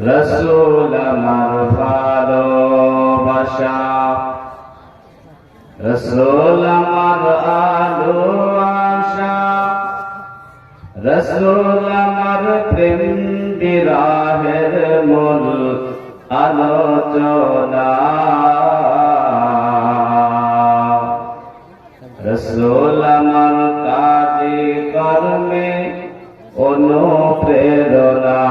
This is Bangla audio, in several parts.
রসুল আমার ভালোবাসা, রসুল আমার আলো আশা, রসুল আমার প্রেম বিরাহের মূল আলোচনা, রসুল আমার কাজে কর্মে অনুপ্রেরণা,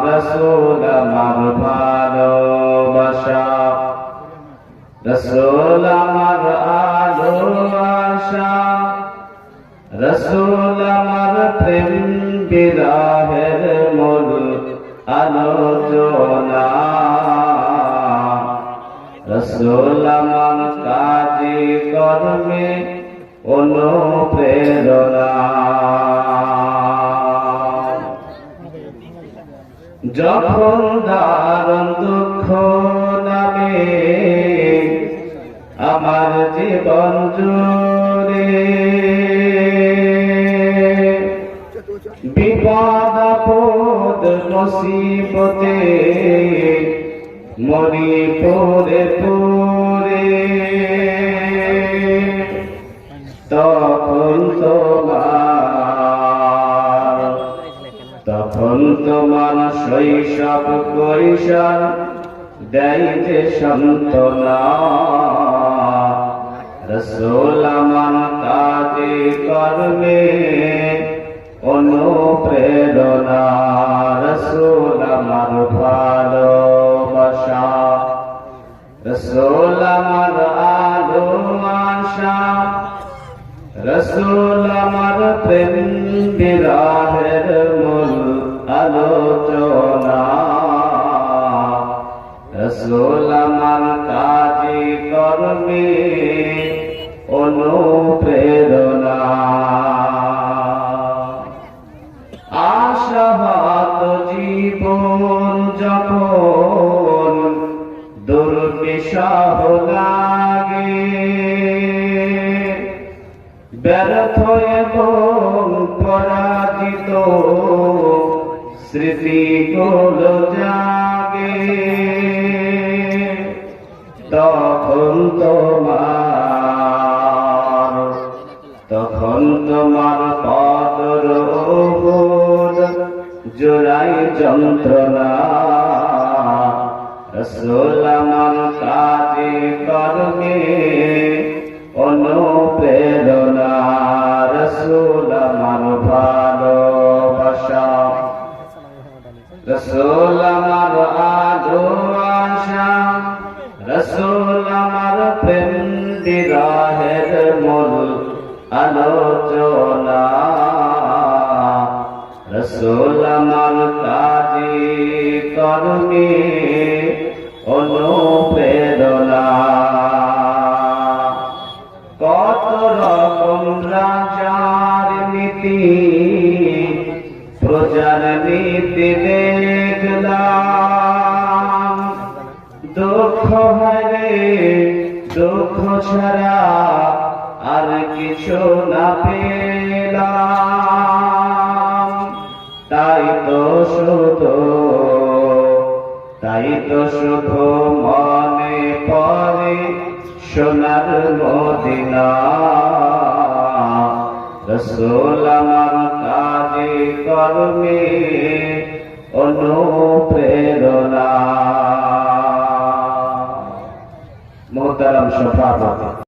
রসুল আমার ভালোবাসা, রসুল আমার আলো আশা, রসুল আমার প্রেম বিরাহের মূল আলোচনা, রসুল আমার কাজে কর্মে অনুপ্রেরণা। যখন দারুণ দুঃখ নামে আমার জীবন জুড়ে, বিপদ আপদ মুসিবতে মরি পড়ে পড়ে, তখন তোমার শৈশব কৈশোর দেয় যে সান্ত্বনা, রসুল আমার কাজে কর্মে অনুপ্রেরণা, রসুল আমার ভালোবাসা, রসুল আমার আলো আশা, রসুল আমার প্রেম বিরাহের মূল আলোচনা, রসুল আমার কাজে কর্মে অনুপ্রেরণা। আশাহত জীবন যখন দুর্বিষহ লাগে, ব্যর্থ এবং পরাজিত স্মৃতিগুলো জাগে, তখন তোমার পদর জোড়াই যন্ত্রণা, রসুল আমার কাজে কর্মে অনুপ্রেরণা, রসুল আমার ভালোবাসা, রসুল আমার আলো আশা, রসুল আমার প্রেম বিরাহের মূল আলোচনা, রসুল আমার কাজে কর্মে অনুপ্রেরণা। কত রকম রাজার নীতি প্রজার নীতি দেখলাম, দুঃখ হারে দুঃখ ছাড়া আর কিছু না পেলাম, তাই তো শুধু মনে পড়ে সোনার মদিনা, রসুল আমার কাজে কর্মে অনুপ্রেরণা। মোহতারাম সভাপতি।